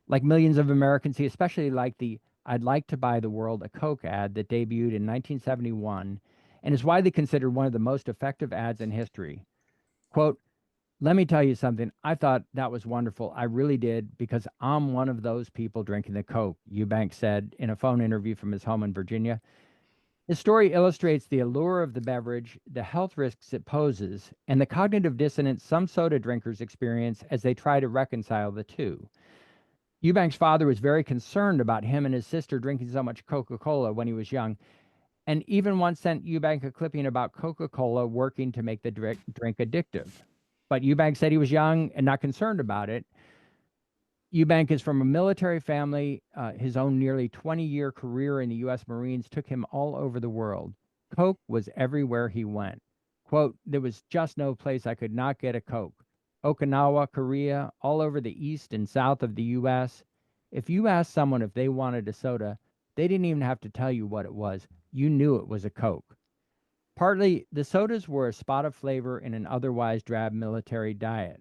Like millions of Americans, he especially liked the "I'd like to buy the world a Coke" ad that debuted in 1971 and is widely considered one of the most effective ads in history. Quote, "Let me tell you something. I thought that was wonderful. I really did, because I'm one of those people drinking the Coke," Eubank said in a phone interview from his home in Virginia. His story illustrates the allure of the beverage, the health risks it poses, and the cognitive dissonance some soda drinkers experience as they try to reconcile the two. Eubank's father was very concerned about him and his sister drinking so much Coca-Cola when he was young, and even once sent Eubank a clipping about Coca-Cola working to make the drink addictive. But Eubank said he was young and not concerned about it. Eubank is from a military family. His own nearly 20-year career in the U.S. Marines took him all over the world. Coke was everywhere he went. Quote, "There was just no place I could not get a Coke. Okinawa, Korea, all over the east and south of the U.S. If you asked someone if they wanted a soda, they didn't even have to tell you what it was. You knew it was a Coke." Partly, the sodas were a spot of flavor in an otherwise drab military diet.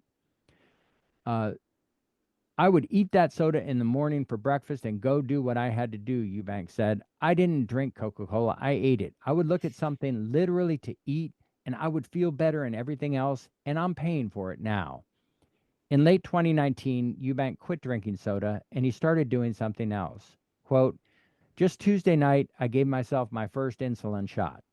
"I would eat that soda in the morning for breakfast and go do what I had to do," Eubank said. "I didn't drink Coca-Cola, I ate it. I would look at something literally to eat, and I would feel better and everything else, and I'm paying for it now." In late 2019, Eubank quit drinking soda, and he started doing something else. Quote, "Just Tuesday night, I gave myself my first insulin shot.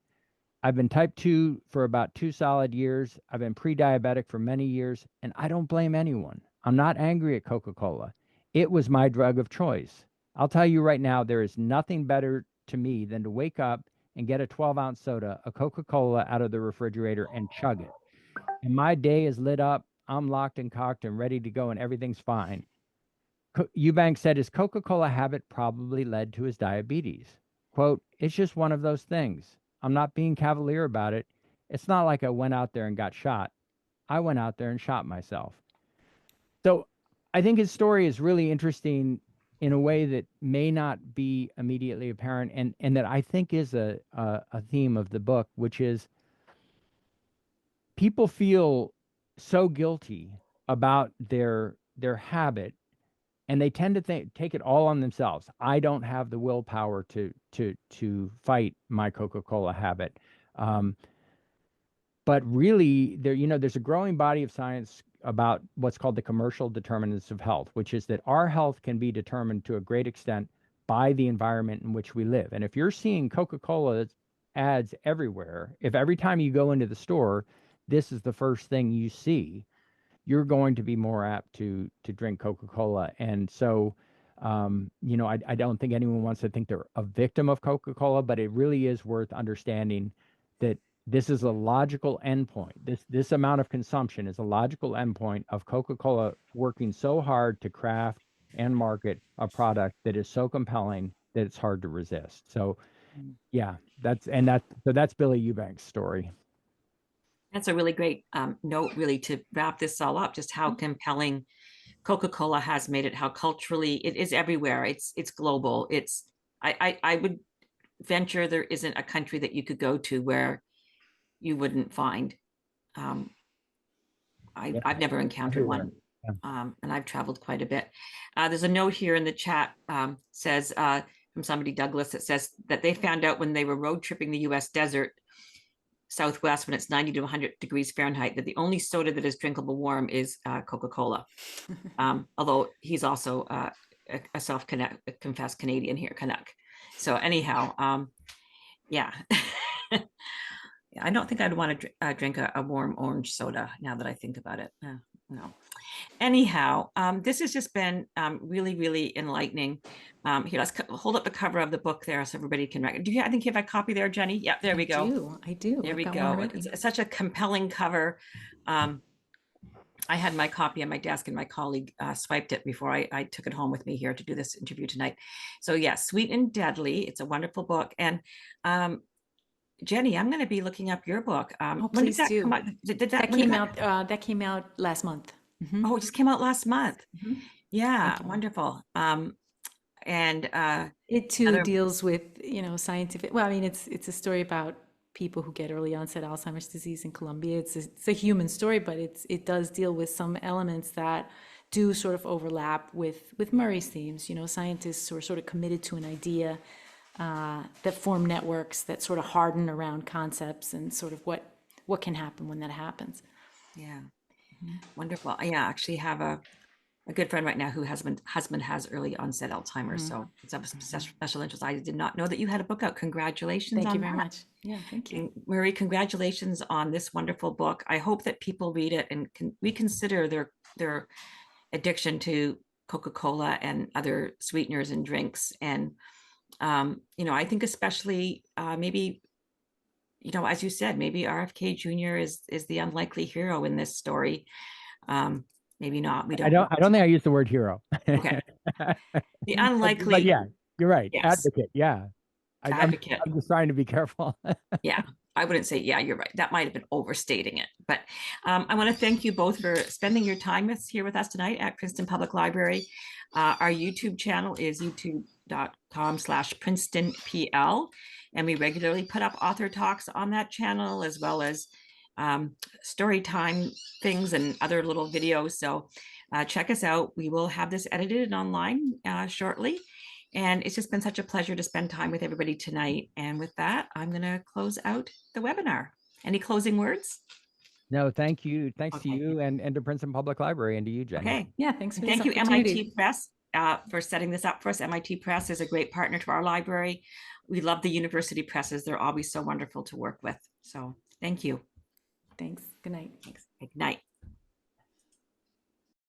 I've been type 2 for about 2 solid years. I've been pre-diabetic for many years, and I don't blame anyone. I'm not angry at Coca-Cola. It was my drug of choice. I'll tell you right now, there is nothing better to me than to wake up and get a 12-ounce soda, a Coca-Cola, out of the refrigerator and chug it. And my day is lit up. I'm locked and cocked and ready to go, and everything's fine." Eubank said his Coca-Cola habit probably led to his diabetes. Quote, "It's just one of those things. I'm not being cavalier about it. It's not like I went out there and got shot. I went out there and shot myself." So I think his story is really interesting in a way that may not be immediately apparent, and that I think is a theme of the book, which is people feel so guilty about their habit, and they tend to take it all on themselves. I don't have the willpower to fight my Coca-Cola habit. But really, there's a growing body of science about what's called the commercial determinants of health, which is that our health can be determined to a great extent by the environment in which we live. And if you're seeing Coca-Cola ads everywhere, if every time you go into the store, this is the first thing you see, you're going to be more apt to drink Coca-Cola. And so, you know, I don't think anyone wants to think they're a victim of Coca-Cola, but it really is worth understanding that this is a logical endpoint. This amount of consumption is a logical endpoint of Coca-Cola working so hard to craft and market a product that is so compelling that it's hard to resist. So, yeah, that's Billy Eubank's story. That's a really great note, really, to wrap this all up, just how compelling Coca-Cola has made it, how culturally it is everywhere. It's global. I would venture there isn't a country that you could go to where you wouldn't find. I've never encountered Everywhere. one. Yeah. And I've traveled quite a bit. There's a note here in the chat, says from somebody, Douglas, that says that they found out when they were road tripping the US desert Southwest when it's 90 to 100 degrees Fahrenheit that the only soda that is drinkable warm is Coca-Cola. Although he's also a self-confessed Canadian here, Canuck. So anyhow, yeah. I don't think I'd want to drink a warm orange soda now that I think about it. No. Anyhow, this has just been really, really enlightening. Here, let's hold up the cover of the book there so everybody can read. I think you have a copy there, Jenny? Yeah, there we go. I do. There we I've got go. one ready. It's such a compelling cover. I had my copy on my desk and my colleague swiped it before I took it home with me here to do this interview tonight. So yeah, Sweet and Deadly. It's a wonderful book. And Jenny, I'm going to be looking up your book. When did that come out? That came out last month. Mm-hmm. Oh, it just came out last month. Mm-hmm. Yeah, wonderful. And it too deals with, you know, scientific. Well, I mean, it's a story about people who get early onset Alzheimer's disease in Colombia. It's a human story, but it does deal with some elements that do sort of overlap with Murray's themes. You know, scientists who are sort of committed to an idea that form networks that sort of harden around concepts and sort of what can happen when that happens. Yeah, wonderful. Yeah, I actually have a good friend right now who husband has early onset Alzheimer's, so it's of special interest. I did not know that you had a book out. Congratulations! Thank you very much. Yeah, thank you, and Marie. Congratulations on this wonderful book. I hope that people read it and can reconsider their addiction to Coca-Cola and other sweeteners and drinks. And you know, I think especially maybe, you know, as you said, maybe RFK Jr. is the unlikely hero in this story. Maybe not. We don't. I don't think I used the word hero. Okay. The unlikely. But yeah, you're right. Yes. Advocate. Yeah. Advocate. I'm just trying to be careful. Yeah, I wouldn't say, yeah, you're right. That might have been overstating it. But I want to thank you both for spending your time here with us tonight at Princeton Public Library. Our YouTube channel is youtube.com/PrincetonPL. And we regularly put up author talks on that channel, as well as story time things and other little videos. So check us out. We will have this edited online shortly. And it's just been such a pleasure to spend time with everybody tonight. And with that, I'm going to close out the webinar. Any closing words? No, thank you. Thanks to you and to Princeton Public Library and to you, Jenny. Okay. Yeah, thanks for Thank you, MIT Press, for setting this up for us. MIT Press is a great partner to our library. We love the university presses. They're always so wonderful to work with. So thank you. Thanks. Good night. Thanks. Good night.